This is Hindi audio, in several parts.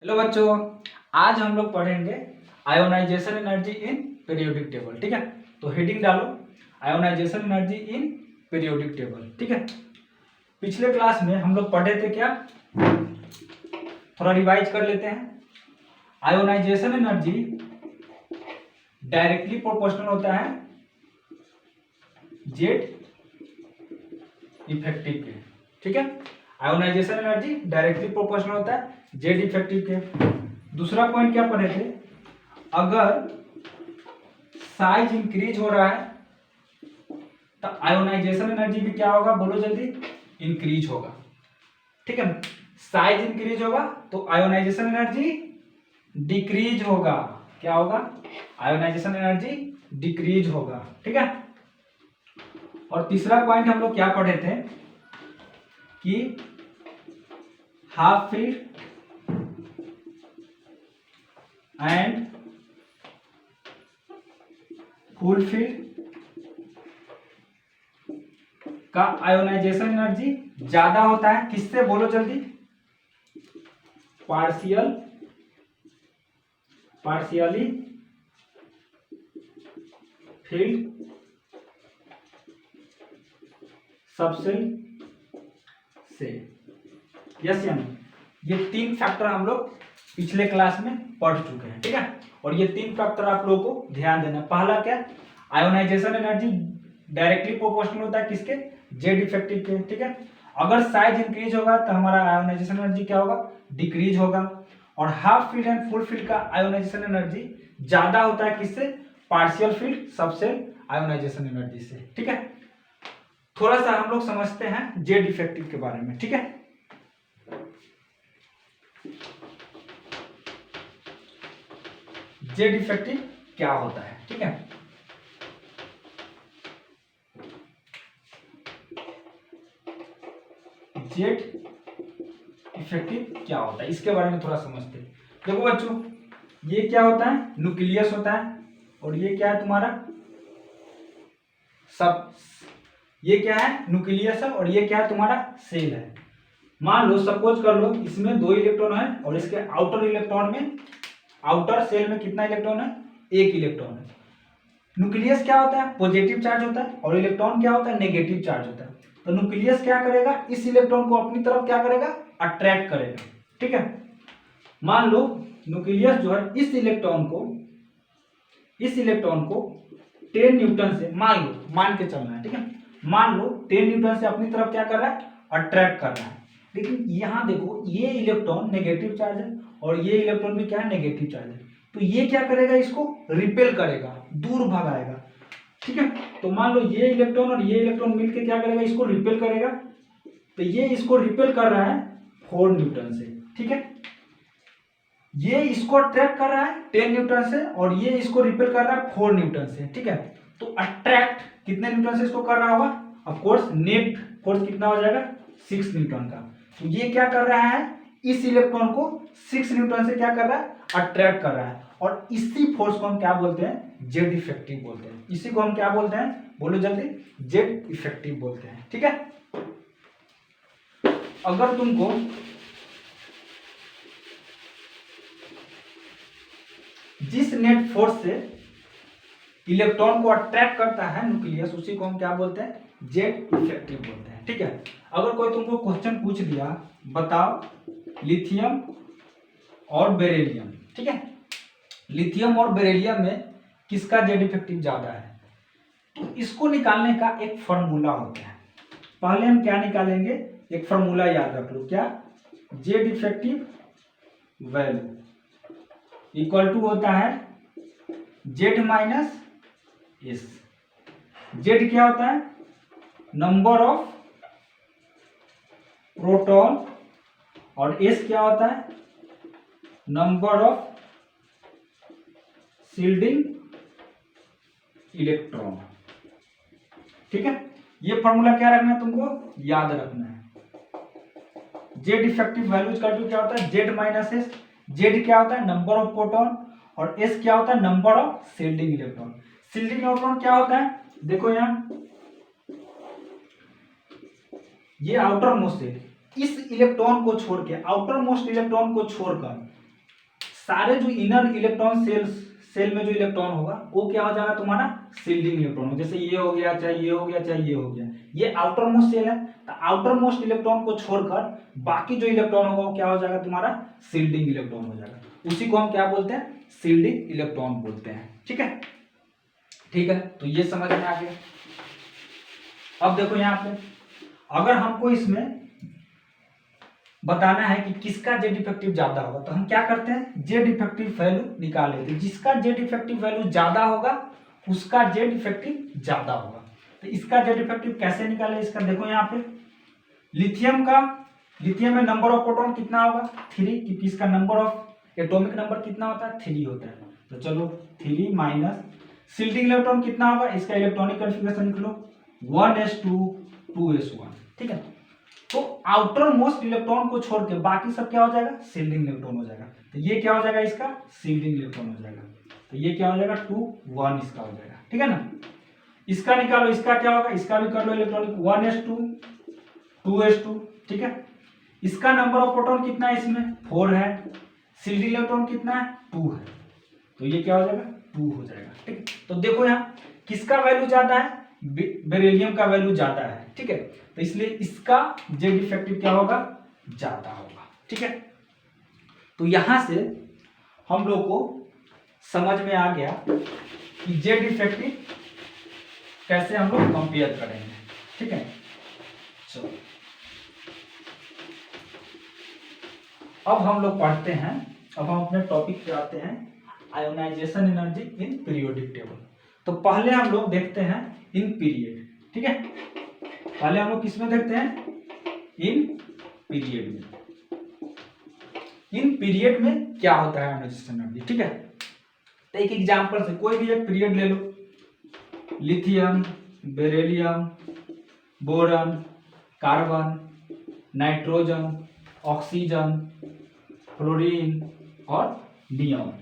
हेलो बच्चों, आज हम लोग पढ़ेंगे ionization energy in periodic table. ठीक है, तो हेडिंग डालो ionization energy in periodic table. ठीक है, पिछले क्लास में हम लोग पढ़े थे क्या, थोड़ा रिवाइज कर लेते हैं। आयोनाइजेशन एनर्जी डायरेक्टली प्रोपोर्शनल होता है जेड इफेक्टिव के। ठीक है, आयोनाइजेशन एनर्जी डायरेक्टली प्रोपोर्शनल होता है जेड इफेक्टिव के। दूसरा पॉइंट क्या पढ़े थे, अगर साइज इंक्रीज हो रहा है तो आयोनाइजेशन एनर्जी भी क्या होगा, बोलो जल्दी, इंक्रीज होगा। ठीक है, साइज इंक्रीज होगा तो आयोनाइजेशन एनर्जी डिक्रीज होगा। क्या होगा, आयोनाइजेशन एनर्जी डिक्रीज होगा। ठीक है, और तीसरा पॉइंट हम लोग क्या पढ़े थे कि half filled and full filled का आयोनाइजेशन एनर्जी ज्यादा होता है किससे, बोलो जल्दी, पार्शियली फील्ड सबसेल से। यस या नो, ये तीन फैक्टर हम लोग पिछले क्लास में पढ़ चुके हैं। ठीक है, और ये तीन फैक्टर आप लोगों को ध्यान देना। पहला क्या, आयोनाइजेशन एनर्जी डायरेक्टली प्रोपोर्शनल होता है किसके, जेड इफेक्टिव के। ठीक है, अगर साइज इंक्रीज होगा तो हमारा आयोनाइजेशन एनर्जी क्या होगा, डिक्रीज होगा। और half filled and full filled का आयोनाइजेशन एनर्जी ज्यादा होता है किससे, partial filled subshell ionization energy से। ठीक है, थोड़ा सा हम लोग समझते हैं जेड इफेक्टिव के बारे में। ठीक है, जेड इफेक्टिव क्या होता है। ठीक है, जेड इफेक्टिव क्या होता है, इसके बारे में थोड़ा समझते हैं। देखो बच्चों, ये क्या होता है, न्यूक्लियस होता है, और ये क्या है तुम्हारा सब, ये क्या है, न्यूक्लियस है, और ये क्या है तुम्हारा सेल है। मान लो, सपोज कर लो, इसमें 2 इलेक्ट्रॉन है और इसके आउटर इलेक्ट्रॉन में, आउटर सेल में कितना इलेक्ट्रॉन है, 1 इलेक्ट्रॉन है। न्यूक्लियस क्या होता है, पॉजिटिव चार्ज होता है, और इलेक्ट्रॉन क्या होता है, नेगेटिव चार्ज होता है। तो न्यूक्लियस क्या करेगा, इस इलेक्ट्रॉन को अपनी तरफ क्या करेगा, अट्रैक्ट करेगा। ठीक है, मान लो न्यूक्लियस जो है इस इलेक्ट्रॉन को 10 न्यूटन से, मान के चलना है। ठीक है, मान लो 10 न्यूटन से अपनी तरफ क्या कर रहा है, अट्रैक्ट कर रहा है। लेकिन यहां देखो, ये इलेक्ट्रॉन नेगेटिव चार्ज है और ये इलेक्ट्रॉन भी क्या है, नेगेटिव चार्ज है। तो ये क्या करेगा, इसको रिपेल करेगा, दूर भगाएगा। ठीक है, तो मान लो ये इलेक्ट्रॉन और ये इलेक्ट्रॉन मिलकर क्या करेगा, इसको रिपेल करेगा। तो ये इसको रिपेल कर रहा है 4 न्यूटन से। ठीक है, ये इसको अट्रैक्ट कर रहा है 10 न्यूटन से और ये इसको रिपेल कर रहा है 4 न्यूटन से। ठीक है, तो अट्रैक्ट कितने न्यूटन से इसको कर रहा होगा, ऑफ कोर्स नेट फोर्स कितना हो जाएगा, 6 न्यूटन का। तो ये क्या कर रहा है, इस इलेक्ट्रॉन को 6 न्यूटन से क्या कर रहा है, अट्रैक्ट कर रहा है। और इसी फोर्स को हम क्या बोलते हैं, जेड इफेक्टिव बोलते हैं। इसी को हम क्या बोलते हैं, बोलो जल्दी, जेड इफेक्टिव बोलते हैं। ठीक है, अगर तुमको जिस नेट फोर्स से इलेक्ट्रॉन को अट्रैक्ट करता है न्यूक्लियस, उसी को हम क्या बोलते हैं, जेड इफेक्टिव बोलते हैं। ठीक है, अगर कोई तुमको क्वेश्चन पूछ लिया, बताओ लिथियम और बेरिलियम, ठीक है, लिथियम और बेरिलियम में किसका जेड इफेक्टिव ज्यादा है, तो इसको निकालने का एक फॉर्मूला होता है। पहले हम क्या निकालेंगे, एक फॉर्मूला याद रख लो, क्या, Z effective value equal to होता है जेड माइनस एस। जेड क्या होता है, नंबर ऑफ प्रोटॉन, और एस क्या होता है, नंबर ऑफ शील्डिंग इलेक्ट्रॉन। ठीक है, ये फॉर्मूला क्या रखना है, तुमको याद रखना है। Z effective value equal to क्या होता है, जेड माइनस एस। जेड क्या होता है, नंबर ऑफ प्रोटॉन, और एस क्या होता है, number of shielding electron. Shielding electron क्या होता है, देखो यहां, ये आउटर मोस्ट है, इस इलेक्ट्रॉन को छोड़ के, आउटर मोस्ट इलेक्ट्रॉन को छोड़कर सारे जो इनर इलेक्ट्रॉन सेल में जो इलेक्ट्रॉन होगा वो क्या हो जाएगा तुम्हारा शील्डिंग इलेक्ट्रॉन। जैसे ये हो गया, चाहे ये हो गया, चाहे ये हो गया, ये आउटर मोस्ट सेल है, तो आउटर मोस्ट इलेक्ट्रॉन को छोड़कर बाकी जो इलेक्ट्रॉन होगा वो क्या हो जाएगा तुम्हारा शील्डिंग इलेक्ट्रॉन हो जाएगा। उसी को हम क्या बोलते हैं, शील्डिंग इलेक्ट्रॉन बोलते हैं। ठीक है, ठीक है, तो ये समझ में आ गया। अब देखो यहाँ पे अगर हमको इसमें बताना है कि किसका जेड इफेक्टिव ज्यादा होगा, तो हम क्या करते हैं, जेड इफेक्टिव वैल्यू निकाल लेते हैं। जिसका जेड इफेक्टिव वैल्यू ज्यादा होगा उसका जेड इफेक्टिव ज्यादा होगा। तो इसका जेड इफेक्टिव कैसे निकाले, इसका देखो यहाँ पे लिथियम में नंबर ऑफ प्रोटॉन कितना होगा 3, क्योंकि इसका नंबर ऑफ एटॉमिक नंबर कितना होता है 3 होता है। तो चलो 3 माइनस शील्डिंग इलेक्ट्रॉन कितना होगा, इसका इलेक्ट्रॉनिक कॉन्फ़िगरेशन लिख लो 1s2 2s1। ठीक है, तो आउटर मोस्ट इलेक्ट्रॉन को छोड़ के बाकी सब क्या हो जाएगा, शील्डिंग इलेक्ट्रॉन हो जाएगा। तो ये क्या हो जाएगा, इसका शील्डिंग इलेक्ट्रॉन हो जाएगा। तो ये क्या हो जाएगा 2 1 इसका हो जाएगा। ठीक है ना, इसका निकालो, इसका क्या होगा, इसका भी कर लो इलेक्ट्रॉनिक 1s2 2s2। ठीक है, इसका नंबर ऑफ प्रोटॉन कितना है, इसमें 4 है, शील्डिंग इलेक्ट्रॉन कितना है 2 है, तो ये क्या हो जाएगा 2 हो जाएगा। ठीक, तो देखो यहाँ किसका वैल्यू ज्यादा है, बेरिलियम का वैल्यू ज्यादा है। ठीक है, तो इसलिए इसका जेड इफेक्टिव क्या होगा, ज्यादा होगा। ठीक है, तो यहां से हम लोग को समझ में आ गया कि जेड इफेक्टिव कैसे हम लोग कंपेयर करेंगे। ठीक है, चलो अब हम लोग पढ़ते हैं, अब हम अपने टॉपिक पे आते हैं, ionization energy in periodic table. तो पहले हम लोग देखते हैं इन पीरियड। ठीक है, पहले हम लोग किसमें देखते हैं, इन पीरियड में। इन पीरियड में क्या होता है आयोनाइजेशन एनर्जी। ठीक है, तो एक एग्जांपल से कोई भी एक पीरियड ले लो, lithium, beryllium, boron, carbon, nitrogen, oxygen, fluorine और नियॉन।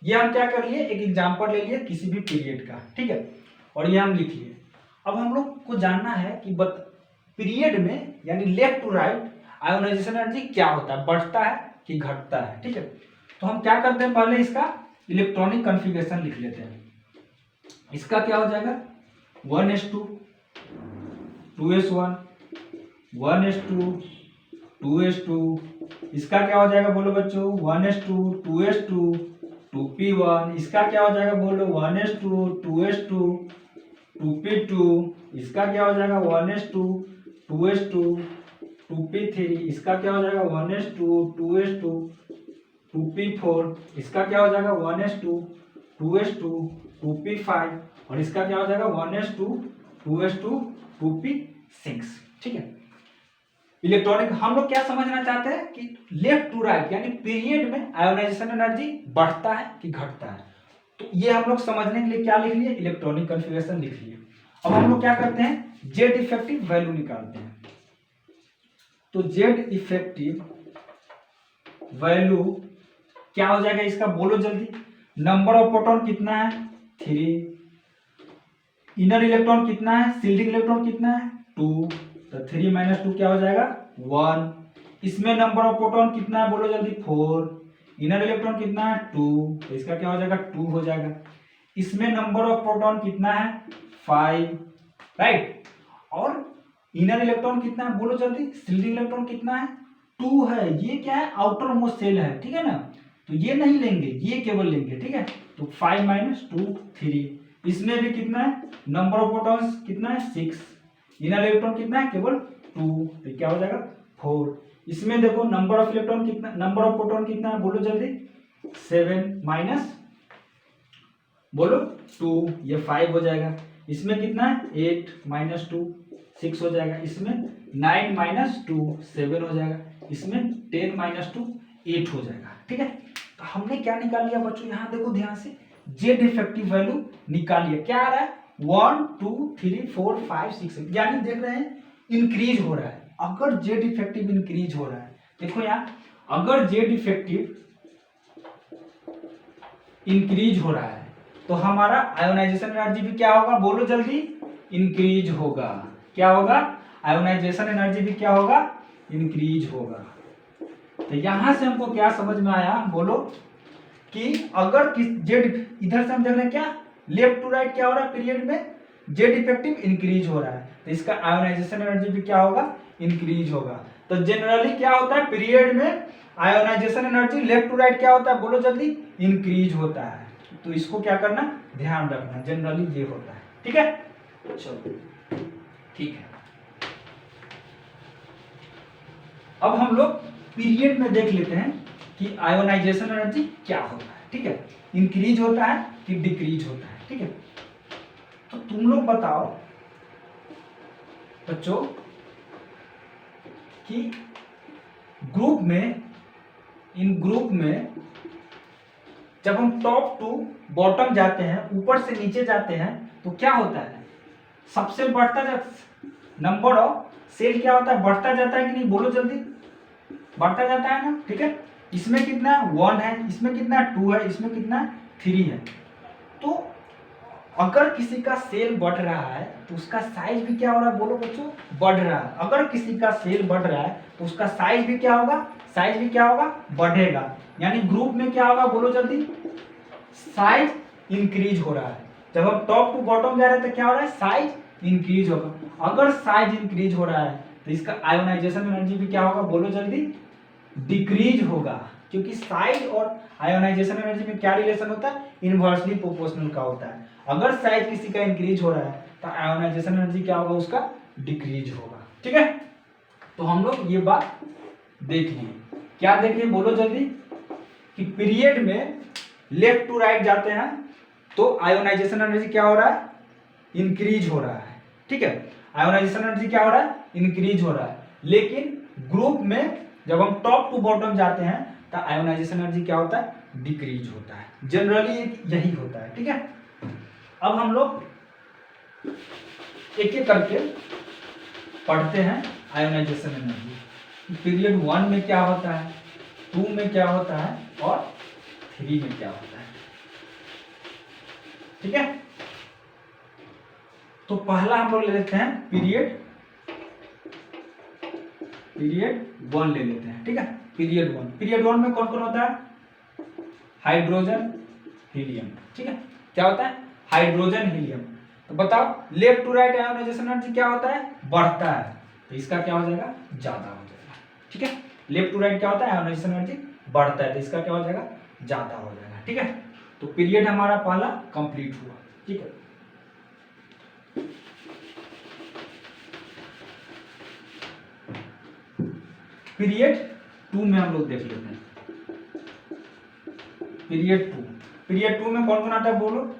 ये हम क्या कर लिए, एक एग्जांपल ले लिए किसी भी पीरियड का। ठीक है, और ये हम लिख लिए। अब हम लोग को जानना है कि पीरियड में यानी left to right ionization energy क्या होता है, बढ़ता है कि घटता है। ठीक है, तो हम क्या करते हैं, पहले इसका इलेक्ट्रॉनिक कॉन्फ़िगरेशन लिख लेते हैं। इसका क्या हो जाएगा 1s2 2s1 1s2 2s2, इसका क्या हो जाएगा बोलो बच्चों 1s2 2s2 2p1, इसका क्या हो जाएगा बोलो 1s2 2s2 2p2, इसका क्या हो जाएगा 1s2 2s2 2p3, इसका क्या हो जाएगा 1s2 2s2 2p4, इसका क्या हो जाएगा 1s2 2s2 2p5 और इसका क्या हो जाएगा 1s2 2s2 2p6। ठीक है, इलेक्ट्रॉनिक हम लोग क्या समझना चाहते हैं कि लेफ्ट टू राइट यानी पीरियड में आयोनाइजेशन एनर्जी बढ़ता है कि घटता है। तो ये हम लोग समझने के लिए क्या लिख लिए, इलेक्ट्रॉनिक कॉन्फ़िगरेशन लिख लिए। अब हम लोग क्या करते हैं, जेड इफेक्टिव वैल्यू निकालते हैं। तो जेड इफेक्टिव वैल्यू क्या हो जाएगा, इसका बोलो जल्दी। नंबर ऑफ प्रोटॉन कितना है 3, इनर इलेक्ट्रॉन कितना है, शील्डिंग इलेक्ट्रॉन कितना है 2, तो 3 माइनस 2 क्या हो जाएगा 1। इसमें नंबर ऑफ प्रोटॉन कितना है बोलो जल्दी 4, इनर इलेक्ट्रॉन कितना है 2, तो इसका क्या हो जाएगा 2 हो जाएगा। इसमें नंबर ऑफ प्रोटॉन कितना है 5, राइट, और इनर इलेक्ट्रॉन कितना है बोलो जल्दी, शील्डिंग इलेक्ट्रॉन कितना है 2 है। ये क्या है आउटर मोस्ट सेल है। ठीक है ना, तो ये नहीं लेंगे, ये केवल लेंगे। ठीक है, तो 5 माइनस 2 3, इसमें भी कितना है नंबर ऑफ प्रोटॉन्स कितना है 6, इनर इलेक्ट्रॉन कितना है केवल 2, तो क्या हो जाएगा 4। इसमें देखो नंबर ऑफ इलेक्ट्रॉन कितना, नंबर ऑफ प्रोटॉन कितना है बोलो जल्दी 7 माइनस बोलो 2, ये 5 हो जाएगा। इसमें कितना है 8 माइनस 2 6 हो जाएगा। इसमें 9 माइनस 2 7 हो जाएगा। इसमें 10 माइनस 2 8 हो जाएगा। ठीक है, तो हमने क्या निकाल लिया बच्चों, यहाँ देखो ध्यान से, जेड इफेक्टिव वैल्यू निकाल लिया। क्या आ रहा है 1 2 3 4 5 6, यानी देख रहे हैं इंक्रीज हो रहा है। अगर जेड इफेक्टिव इंक्रीज हो रहा है, देखो यहाँ अगर जेड इफेक्टिव इंक्रीज हो रहा है तो हमारा आयोनाइजेशन एनर्जी भी क्या होगा बोलो जल्दी, इंक्रीज होगा। क्या होगा, आयोनाइजेशन एनर्जी भी क्या होगा, इंक्रीज होगा। तो यहां से हमको क्या समझ में आया बोलो, कि अगर किस जेड, इधर से हम देख रहे हैं क्या लेफ्ट टू राइट क्या हो रहा है पीरियड में, जेड इफेक्टिव इंक्रीज हो रहा है, तो इसका आयोनाइजेशन एनर्जी भी क्या होगा, इंक्रीज होगा। तो जनरली क्या होता है पीरियड में ionization energy left to right क्या होता है, बोलो जल्दी, इंक्रीज होता है। तो इसको क्या करना, ध्यान रखना, जनरली ये होता है। ठीक है, चलो ठीक है। अब हम लोग पीरियड में देख लेते हैं कि आयोनाइजेशन एनर्जी क्या होता है। ठीक है, इंक्रीज होता है कि डिक्रीज होता है। ठीक है, तो तुम लोग बताओ बच्चों कि ग्रुप में, इन ग्रुप में जब हम टॉप टू बॉटम जाते हैं, ऊपर से नीचे जाते हैं, तो क्या होता है, सबसे बढ़ता जाता, नंबर ऑफ सेल क्या होता है, बढ़ता जाता है कि नहीं, बोलो जल्दी, बढ़ता जाता है ना। ठीक है, इसमें कितना 1 है, इसमें कितना 2 है, इसमें कितना 3 है। तो अगर किसी का सेल बढ़ रहा है तो उसका साइज भी क्या हो रहा है, बोलो बच्चों, बढ़ रहा है। अगर किसी का सेल बढ़ रहा है तो उसका साइज भी क्या होगा, साइज भी क्या होगा, बढ़ेगा। यानी ग्रुप में क्या होगा, बोलो जल्दी, साइज इंक्रीज हो रहा है। जब हम टॉप टू बॉटम जा रहे हैं तो क्या हो रहा है, साइज इंक्रीज होगा। अगर साइज इंक्रीज हो रहा है तो इसका आयोनाइजेशन एनर्जी भी क्या होगा, बोलो जल्दी, डिक्रीज होगा। क्योंकि साइज और आयोनाइजेशन एनर्जी में क्या रिलेशन होता है, इनवर्सली प्रोपोर्शनल का होता है। अगर साइज किसी का इंक्रीज हो रहा है तो आयोनाइजेशन एनर्जी क्या होगा, उसका डिक्रीज होगा। ठीक है, तो हम लोग ये बात देख लिए। क्या देखिए, बोलो जल्दी, कि पीरियड में लेफ्ट टू राइट जाते हैं तो आयोनाइजेशन एनर्जी क्या हो रहा है, इंक्रीज हो रहा है। ठीक है, आयोनाइजेशन एनर्जी क्या हो रहा है, इंक्रीज हो रहा है। लेकिन ग्रुप में जब हम टॉप टू बॉटम जाते हैं तो आयोनाइजेशन एनर्जी क्या होता है, डिक्रीज होता है। जनरली यही होता है। ठीक है, अब हम लोग एक एक करके पढ़ते हैं आयोनाइजेशन एनर्जी। पीरियड 1 में क्या होता है, 2 में क्या होता है और 3 में क्या होता है। ठीक है, तो पहला हम लोग ले लेते हैं पीरियड 1 ले लेते हैं। ठीक है, पीरियड 1 में कौन कौन होता है, हाइड्रोजन, हीलियम। ठीक है, क्या होता है, हाइड्रोजन, हीलियम। तो बताओ left to right ionization energy क्या होता है, बढ़ता है, तो इसका क्या हो जाएगा, ज्यादा हो जाएगा। ठीक है, लेफ्ट टू राइट क्या होता है, आयोनाइजेशन एनर्जी बढ़ता है, तो इसका क्या हो जाएगा, ज्यादा हो जाएगा। ठीक है, तो पीरियड हमारा पहला कंप्लीट हुआ। ठीक है, पीरियड 2 में हम लोग देख लेते हैं। पीरियड 2 में कौन कौन आता है, बोलो,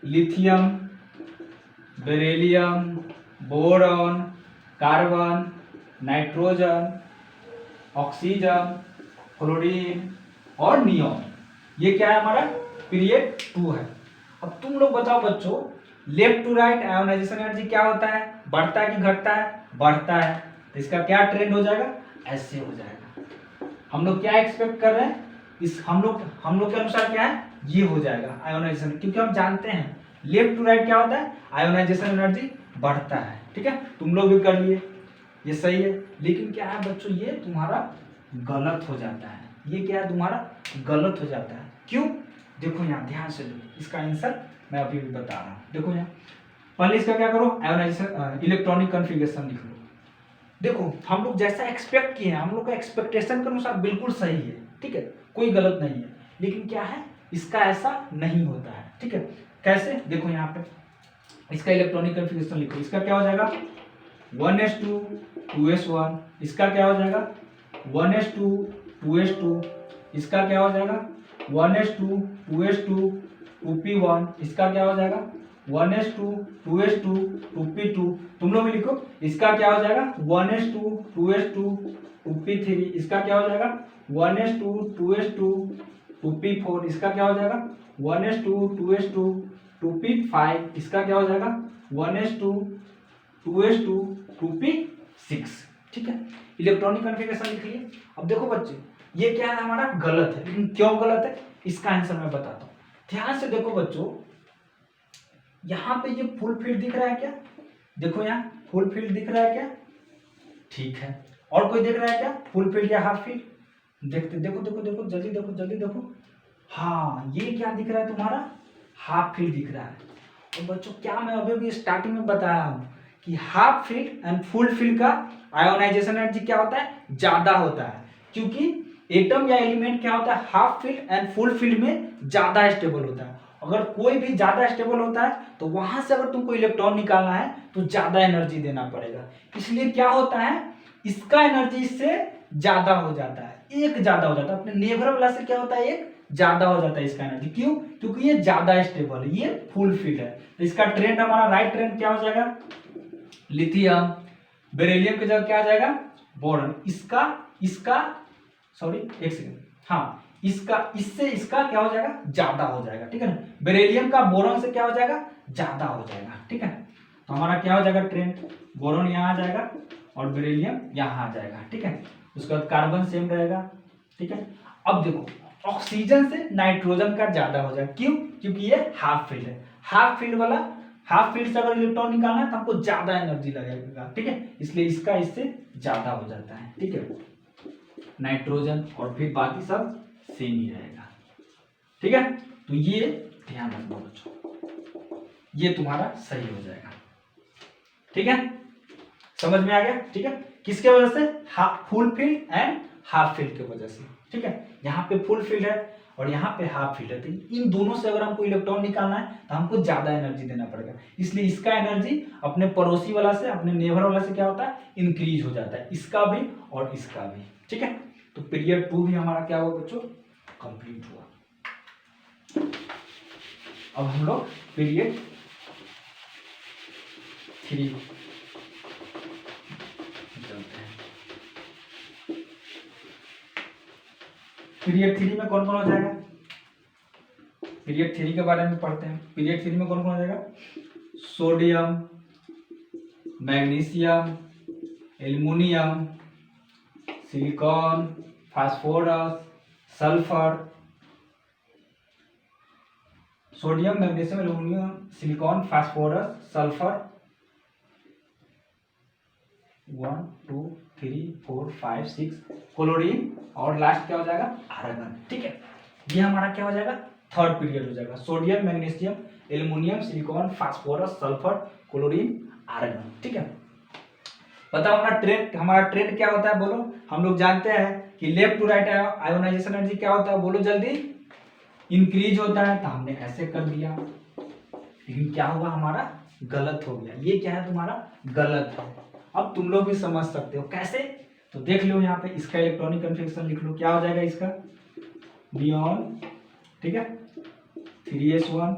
lithium, beryllium, boron, carbon, nitrogen, oxygen, chlorine और नियोन। ये क्या है, हमारा पीरियड 2 है। अब तुम लोग बताओ बच्चों, left to right ionization energy क्या होता है, बढ़ता है कि घटता है, बढ़ता है, तो इसका क्या ट्रेंड हो जाएगा, ऐसे हो जाएगा। हम लोग क्या एक्सपेक्ट कर रहे हैं, इस हम लोग के अनुसार क्या है, ये हो जाएगा आयोनाइजेशन, क्योंकि हम जानते हैं लेफ्ट टू राइट क्या होता है, आयोनाइजेशन एनर्जी बढ़ता है। ठीक है, तुम लोग भी कर लिए, ये सही है। लेकिन क्या है बच्चों, ये तुम्हारा गलत हो जाता है। ये क्या है, तुम्हारा गलत हो जाता है। क्यों, देखो यहाँ ध्यान से देखो, इसका आंसर मैं अभी भी बता रहा हूँ। देखो यहाँ पहले इसका क्या करो, आयोनाइजेशन इलेक्ट्रॉनिक कॉन्फ़िगरेशन लिख लो। देखो हम लोग जैसा एक्सपेक्ट किए हैं, हम लोग का एक्सपेक्टेशन के अनुसार बिल्कुल सही है। ठीक है, कोई गलत नहीं है। लेकिन क्या है, इसका ऐसा नहीं होता है। ठीक है, कैसे, देखो यहाँ पे इसका इलेक्ट्रॉनिक कॉन्फ़िगरेशन लिखो। इसका क्या हो जाएगा, 1s2 2s1। इसका क्या हो जाएगा, 1s2 2s2। इसका क्या हो जाएगा, 1s2 2s2 2p1। इसका क्या हो जाएगा, 1s2 2s2 2p2। तुम लोग भी लिखो, इसका क्या हो जाएगा, 1s2 2s2 2p3। इसका क्या हो जाएगा, 1s2 2s2 2p4। इसका क्या हो जाएगा, 1s2 2s2 2p5। इसका क्या हो जाएगा, 1s2 2s2 2p6। ठीक है, इलेक्ट्रॉनिक कॉन्फ़िगरेशन लिख लिए। अब देखो बच्चे, ये क्या है, हमारा गलत है। लेकिन क्यों गलत है, इसका आंसर मैं बताता हूँ। ध्यान से देखो बच्चों, यहाँ पे ये फुल फील्ड दिख रहा है क्या, देखो यहाँ फुल फील्ड दिख रहा है क्या, ठीक है। और कोई दिख रहा है क्या, फुल फील्ड या हाफ फील्ड, देखते, देखो देखो देखो जल्दी देखो, जल्दी देखो, हाँ, ये क्या दिख रहा है तुम्हारा, हाफ फील्ड दिख रहा है। और बच्चों क्या मैं अभी भी स्टार्टिंग में बताया हूँ कि half filled and full filled का आयोनाइजेशन एनर्जी क्या होता है, ज्यादा होता है, क्योंकि एटम या एलिमेंट क्या होता है, half filled and full field में ज्यादा स्टेबल होता है। अगर कोई भी ज्यादा स्टेबल होता है तो वहां से अगर तुमको इलेक्ट्रॉन निकालना है तो ज्यादा एनर्जी देना पड़ेगा। इसलिए क्या होता है, इसका एनर्जी इससे ज्यादा हो जाता है, एक ज्यादा हो जाता है, अपने नेबर वाला से क्या होता है, एक ज्यादा हो जाता है इसका एनर्जी। क्यों, क्योंकि ये ज्यादा स्टेबल है, ये फुल फील्ड है। तो इसका ट्रेंड हमारा राइट ट्रेंड क्या हो जाएगा, लिथियम, बेरिलियम की जगह क्या आ जाएगा, बोरॉन। इसका इसका सॉरी एक सेकंड, हाँ, इसका इससे इसका क्या हो जाएगा, ज्यादा हो जाएगा, ठीक है ना। बेरिलियम का बोरॉन से क्या हो जाएगा, ज्यादा हो जाएगा, ठीक है। तो हमारा क्या हो जाएगा ट्रेंड, बोरॉन यहाँ आ जाएगा और बेरिलियम यहाँ आ जाएगा, ठीक है। उसके बाद कार्बन सेम रहेगा, ठीक है। अब देखो ऑक्सीजन से नाइट्रोजन का ज्यादा हो जाएगा, क्यों, क्योंकि ये हाफ फील्ड है। हाफ फील्ड वाला, हाफ फील्ड से अगर इलेक्ट्रॉन निकालना है तो हमको ज्यादा एनर्जी लगेगा, ठीक है, इसलिए इसका इससे ज्यादा हो जाता है, ठीक है, नाइट्रोजन। और फिर बाकी सब सेम ही रहेगा, ठीक है। तो ये ध्यान रखना बच्चों, ये तुम्हारा सही हो जाएगा, ठीक है, समझ में आ गया, ठीक है। किसके वजह से, full field and half field की वजह से, ठीक है। यहाँ पे फुल फील्ड है और यहाँ पे हाफ फील्ड है, तो इन दोनों से अगर हमको इलेक्ट्रॉन निकालना है तो हमको ज्यादा एनर्जी देना पड़ेगा। इसलिए इसका एनर्जी अपने पड़ोसी वाला से, अपने नेबर वाला से क्या होता है, इंक्रीज हो जाता है, इसका भी और इसका भी, ठीक है। तो पीरियड 2 भी हमारा क्या हुआ बच्चों, कंप्लीट हुआ। अब हम लोग पीरियड 3 चलते हैं। पीरियड 3 में कौन कौन हो जाएगा, पीरियड 3 के बारे में पढ़ते हैं। पीरियड 3 में कौन कौन हो जाएगा, sodium, magnesium, aluminium, silicon, phosphorus, sulphur, sodium, magnesium, aluminium, silicon, phosphorus, sulphur, 1 2 3 4 5 6, chlorine, और लास्ट क्या हो जाएगा, आर्गन, ठीक है। ये हमारा क्या हो जाएगा, थर्ड पीरियड हो जाएगा। Sodium, magnesium, aluminium, silicon, phosphorus, sulphur, chlorine, argon, ठीक है। बताओ हमारा ट्रेंड क्या होता है, बोलो। हम लोग जानते हैं कि left to right ionization energy क्या होता है, बोलो जल्दी, इंक्रीज होता है, तो हमने ऐसे कर दिया, लेकिन क्या हुआ, हमारा गलत हो गया। ये क्या है तुम्हारा, गलत है। अब तुम लोग भी समझ सकते हो कैसे, तो देख लो यहाँ पे, इसका इलेक्ट्रॉनिक कन्फिग्रेशन लिख लो, क्या हो जाएगा इसका, नियॉन, ठीक है, 3s1,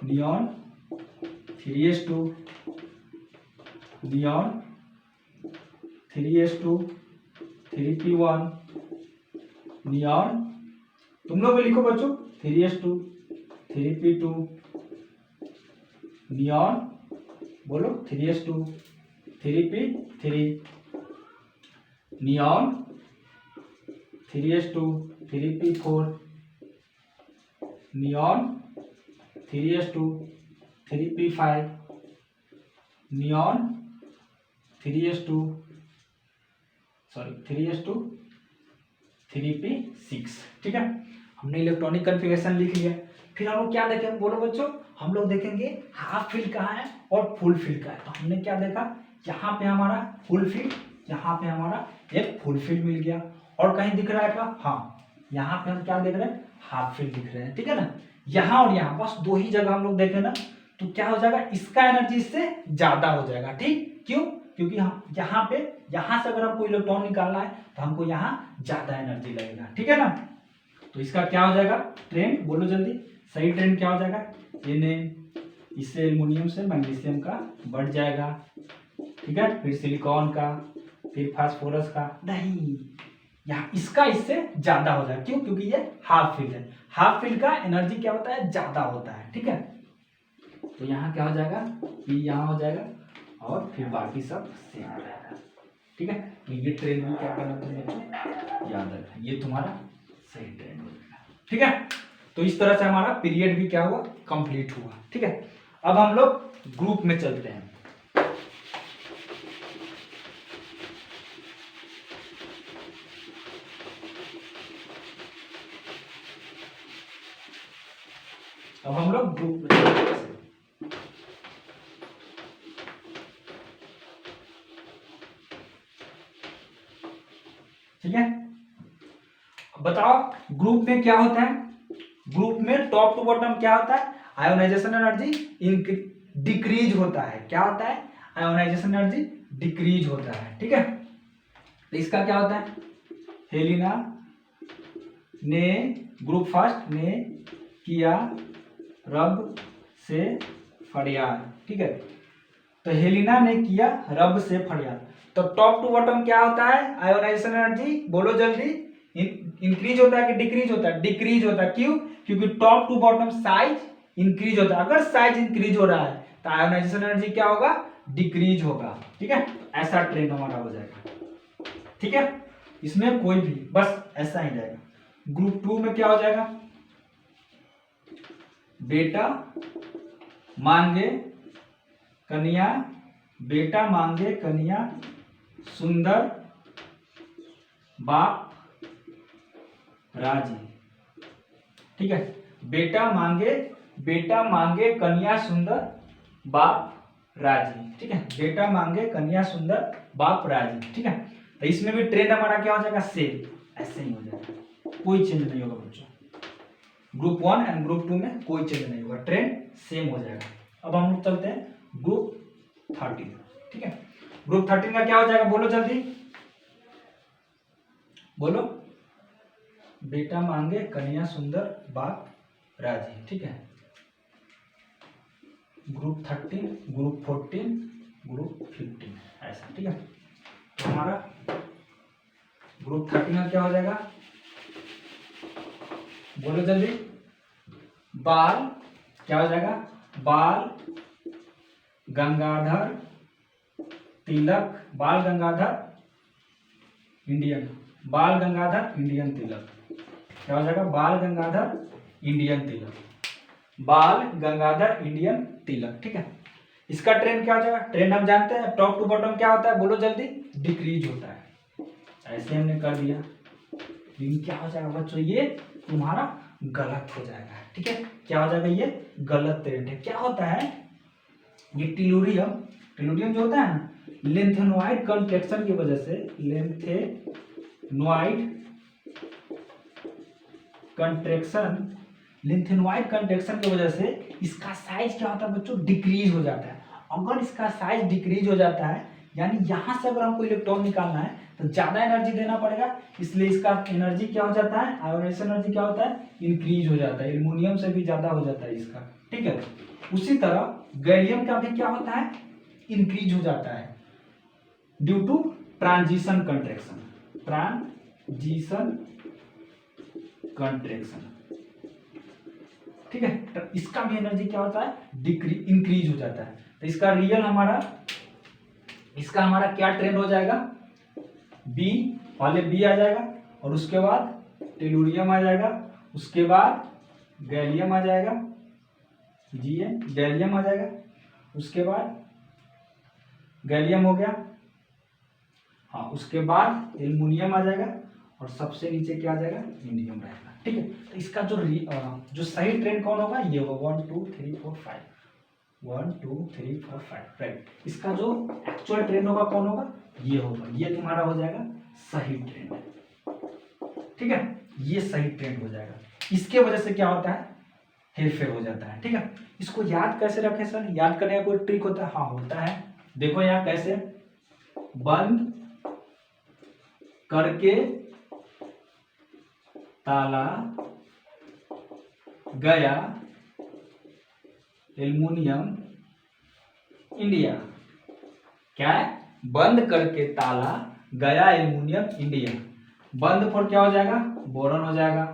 neon 3s2, neon 3s2, 3p1, neon, तुम लोग भी लिखो बच्चों, 3s2, 3p2, नियॉन, बोलो 3s2, 3p3, neon 3s2, 3p4, neon 3s2, 3p5, neon 3s2, 3p6, ठीक है। हमने इलेक्ट्रॉनिक कन्फिगरेशन लिख लिया। फिर हम लोग क्या देखेंगे, बोलो बच्चों, हम लोग देखेंगे हाफ फील्ड कहाँ है और फुल फील्ड कहाँ है। तो हमने क्या देखा, यहाँ पे हमारा फुल फील्ड, यहाँ पे हमारा एक फुल फील्ड मिल गया, और कहीं दिख रहा है क्या, हाँ, यहाँ पे हम क्या देख रहे हैं, हाफ फील्ड दिख रहे हैं, ठीक है ना। यहाँ और यहाँ बस 2 ही जगह हम लोग देखे ना, तो क्या हो जाएगा, इसका एनर्जी इससे ज्यादा हो जाएगा, ठीक, क्यों, क्योंकि हम यहाँ पे, यहाँ से अगर हमको इलेक्ट्रॉन निकालना है तो हमको यहाँ ज्यादा एनर्जी लगेगा, ठीक है ना। तो इसका क्या हो जाएगा ट्रेंड, बोलो जल्दी, सही ट्रेंड क्या हो जाएगा, इससे एल्युमिनियम से मैग्नीशियम का बढ़ जाएगा, ठीक है, फिर सिलिकॉन का, फिर फास्फोरस का, नहीं, यहाँ इसका इससे ज्यादा हो जाएगा, क्यों, क्योंकि ये हाफ फील्ड है। हाफ फील्ड का एनर्जी क्या होता है, ज्यादा होता है, ठीक है। तो यहाँ क्या हो जाएगा, P यहाँ हो जाएगा, और फिर बाकी सब सेम रहेगा, ठीक है। तो ये ट्रेंड में क्या करना तुम्हें याद रखना, ये तुम्हारा सही ट्रेंड हो जाएगा, ठीक है। तो इस तरह से हमारा पीरियड भी क्या हुआ, कंप्लीट हुआ, ठीक है। अब हम लोग ग्रुप में चलते हैं। अब हम लोग ग्रुप में चलते हैं। ठीक है, बताओ ग्रुप में क्या होता है। ग्रुप में टॉप टू बॉटम क्या होता है, आयोनाइजेशन एनर्जी डिक्रीज होता है। क्या होता है, आयोनाइजेशन एनर्जी डिक्रीज होता है। ठीक है, तो इसका क्या होता है, हेलिना ने ग्रुप फर्स्ट ने किया रब से फरियाद। ठीक है, तो हेलिना ने किया रब से फरियाद। तो टॉप टू बॉटम क्या होता है, आयोनाइजेशन एनर्जी, बोलो जल्दी, इंक्रीज होता है कि डिक्रीज होता है, डिक्रीज होता है। क्यों, क्योंकि top to bottom size increase होता है। अगर साइज इंक्रीज हो रहा है तो आयोनाइजेशन एनर्जी क्या होगा, डिक्रीज होगा। ठीक है, ऐसा ट्रेंड हमारा हो जाएगा। ठीक है, इसमें कोई भी बस ऐसा ही जाएगा। ग्रुप टू में क्या हो जाएगा, बेटा मांगे कन्या, बेटा मांगे कन्या सुंदर बाप राजी। ठीक है, बेटा मांगे कन्या सुंदर बाप राजी। ठीक है, बेटा मांगे कन्या सुंदर बाप राजी। ठीक है, तो इसमें भी ट्रेंड हमारा क्या हो जाएगा, सेम ऐसे ही हो जाएगा, कोई चेंज नहीं होगा बच्चों। ग्रुप 1 एंड ग्रुप 2 में कोई चेंज नहीं होगा, ट्रेंड सेम हो जाएगा। अब हम लोग चलते हैं ग्रुप 13। ठीक है, ग्रुप 13 का क्या हो जाएगा, बोलो जल्दी, बोलो, बेटा मांगे कन्या सुंदर बाप राजी। ठीक है, ग्रुप 13, ग्रुप 14, ग्रुप 15 ऐसा। ठीक है, तो हमारा ग्रुप 13 का क्या हो जाएगा, बोलो जल्दी, बाल क्या हो जाएगा, बाल गंगाधर तिलक, बाल गंगाधर इंडियन, बाल गंगाधर इंडियन तिलक। क्या हो जाएगा, बाल गंगाधर इंडियन तिलक, बाल गंगाधर इंडियन तिलक। ठीक है, इसका ट्रेंड क्या हो जाएगा, ट्रेंड हम जानते हैं, टॉप टू बॉटम क्या होता है, बोलो जल्दी, डिक्रीज होता है। ऐसे हमने कर दिया, लेकिन क्या हो जाएगा बच्चों, ये तुम्हारा गलत हो जाएगा। ठीक है, क्या हो जाएगा, ये गलत ट्रेंड है। क्या होता है, ये टेलुरियम जो होता है ना, लेंथेनोइड कंट्रैक्शन की वजह से, लिंथेनोइड कंट्रैक्शन की वजह से इसका साइज क्या होता है बच्चों, डिक्रीज हो जाता है। अगर इसका साइज डिक्रीज हो जाता है, यानी यहां से अगर हमको इलेक्ट्रॉन निकालना है तो ज्यादा एनर्जी देना पड़ेगा, इसलिए इसका एनर्जी क्या हो जाता है, आयोनाइजेशन एनर्जी क्या होता है, इंक्रीज हो जाता है, एल्युमिनियम से भी ज्यादा हो जाता है इसका। ठीक है, उसी तरह गैलियम का भी क्या होता है, इंक्रीज हो जाता है ड्यू टू ट्रांजिशन कंट्रैक्शन। ठीक है, तो इसका भी एनर्जी क्या होता है, इंक्रीज हो जाता है। तो इसका रियल इसका हमारा क्या ट्रेंड हो जाएगा, बी, पहले बी आ जाएगा और उसके बाद टेलुरियम आ जाएगा, उसके बाद गैलियम आ जाएगा, गैलियम आ जाएगा, उसके बाद गैलियम हो गया, हाँ, उसके बाद एल्युमिनियम आ जाएगा और सबसे नीचे क्या आ जाएगा, इंडियम रहेगा। ठीक है, तो इसका जो सही ट्रेंड कौन होगा, ये होगा 1 2 3 4 5, 1 2 3 4 5, राइट। इसका जो एक्चुअल ट्रेंड होगा कौन होगा, ये होगा, ये तुम्हारा हो जाएगा सही ट्रेंड। ठीक है, ये सही ट्रेंड हो जाएगा। इसके वजह से क्या होता है, हेरफेर हो जाता है। ठीक है, इसको याद कैसे रखें सर, याद करने का कोई ट्रिक होता है, हाँ होता है। देखो यहाँ कैसे, बंद करके ताला गया एल्युमिनियम इंडिया। क्या है, बंद करके ताला गया एल्युमिनियम इंडिया। बंद पर क्या हो जाएगा, बोरॉन हो जाएगा,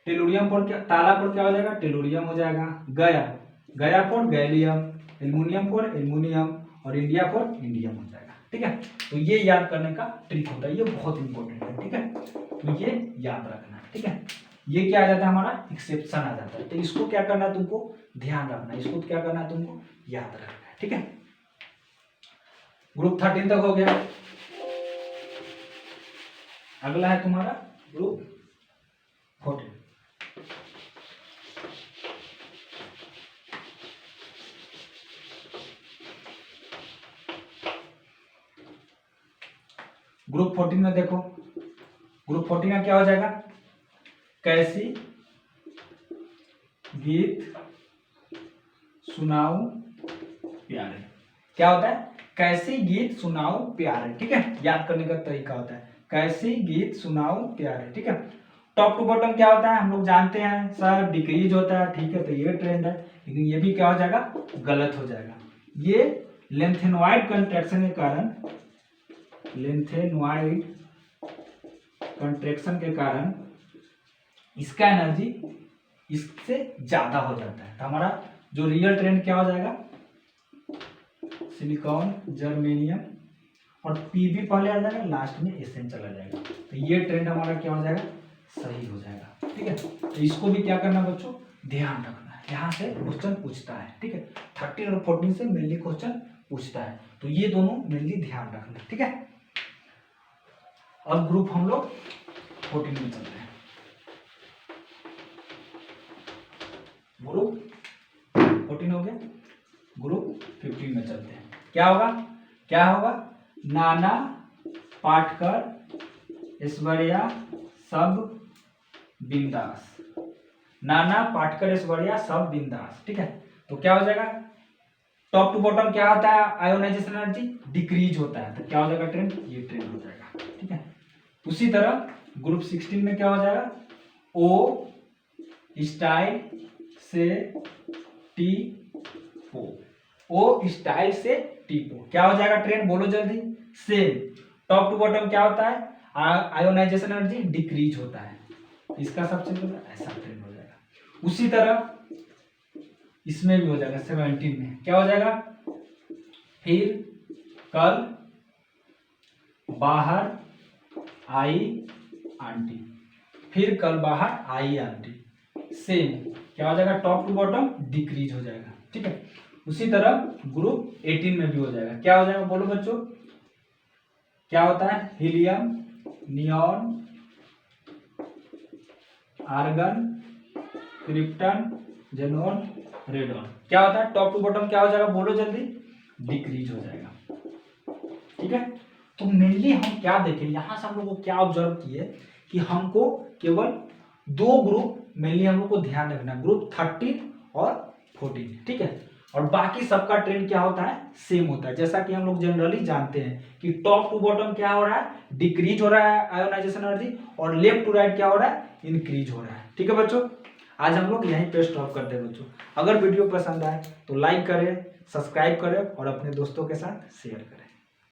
टेलुरियम पर क्या, ताला पर क्या हो जाएगा, टेलुरियम हो जाएगा, गया पर गैलियम, एल्युमिनियम पर एल्युमिनियम और इंडिया पर इंडियम हो जाएगा। ठीक है, तो ये याद करने का ट्रिक होता है, ये बहुत इंपॉर्टेंट है। ठीक है, तो ये याद रखना है। ठीक है, ये क्या आ जाता है, हमारा एक्सेप्शन आ जाता है। तो इसको क्या करना है, तुमको ध्यान रखना है, इसको क्या करना है, तुमको याद रखना है। ठीक है, ग्रुप 13 तक हो गया। अगला है तुम्हारा ग्रुप 14। ग्रुप 14 में देखो, ग्रुप 14 में क्या हो जाएगा, कैसी गीत सुनाओ प्यारे। क्या होता है, कैसी गीत सुनाओ प्यारे, ठीक है, याद करने का तरीका होता है, कैसी गीत सुनाओ प्यारे, ठीक है। टॉप टू बॉटम क्या होता है, हम लोग जानते हैं सर, डिक्रीज होता है, ठीक है, तो ये ट्रेंड है, लेकिन ये भी क्या हो जाएगा, गलत हो जाएगा। ये लेंथेनॉइड कंट्रैक्शन के कारण, लेंथेनॉइड कंट्रैक्शन के कारण इसका एनर्जी इससे ज्यादा हो जाता है। तो हमारा जो रियल ट्रेंड क्या हो जाएगा, सिलिकॉन, जर्मेनियम और पीबी पहले आ जाएगा, लास्ट में एसएन चला जाएगा। तो ये ट्रेंड हमारा क्या हो जाएगा, सही हो जाएगा, ठीक है। तो इसको भी क्या करना बच्चों, ध्यान रखना है, यहाँ से क्वेश्चन पूछता है, ठीक है, 13 और 14 से मेनली क्वेश्चन पूछता है, तो ये दोनों मेनली ध्यान रखना, ठीक है। अब ग्रुप हम लोग 14 में चलते हैं, ग्रुप 14 हो गया, ग्रुप 15 में चलते हैं। क्या होगा, क्या होगा, नाना पाटकर, ऐश्वर्या सब बिंदास, नाना पाटकर, ऐश्वर्या सब बिंदास, ठीक है। तो क्या हो जाएगा, टॉप टू बॉटम क्या होता है, आयोनाइजेशन एनर्जी डिक्रीज होता है, तो क्या हो जाएगा ट्रेंड, ये ट्रेंड हो जाएगा, ठीक है। उसी तरह ग्रुप 16 में क्या हो जाएगा, ओ स्टाइल से टी पो, ओ स्टाइल से टी पो, क्या हो जाएगा ट्रेंड, बोलो जल्दी, सेम। टॉप टू बॉटम क्या होता है, आयोनाइजेशन एनर्जी डिक्रीज होता है, इसका सबसे ऐसा ट्रेंड हो जाएगा। उसी तरह इसमें भी हो जाएगा, 17 में क्या हो जाएगा, फिर कल बाहर आई आंटी, फिर कल बाहर आई आंटी, सेम क्या हो जाएगा, टॉप टू बॉटम डिक्रीज हो जाएगा, ठीक है। उसी तरह ग्रुप 18 में भी हो जाएगा, क्या हो जाएगा बोलो बच्चों, क्या होता है, helium, neon, argon, krypton, xenon, radon, क्या होता है, टॉप टू बॉटम क्या हो जाएगा, बोलो जल्दी, डिक्रीज हो जाएगा, ठीक है। तो मेनली हम क्या देखें, यहां से हम लोग को क्या ऑब्जर्व किए कि हमको केवल दो ग्रुप मेनली हम लोग को ध्यान रखना, ग्रुप 13 और 14, ठीक है, और बाकी सबका ट्रेंड क्या होता है, सेम होता है। जैसा कि हम लोग जनरली जानते हैं कि टॉप टू बॉटम क्या हो रहा है, डिक्रीज हो रहा है आयोनाइजेशन एनर्जी, और लेफ्ट टू राइट क्या हो रहा है, इंक्रीज हो रहा है, ठीक है बच्चों। आज हम लोग यहीं पे स्टॉप करते हैं बच्चों। अगर वीडियो पसंद आए तो लाइक करें, सब्सक्राइब करें और अपने दोस्तों के साथ शेयर करें।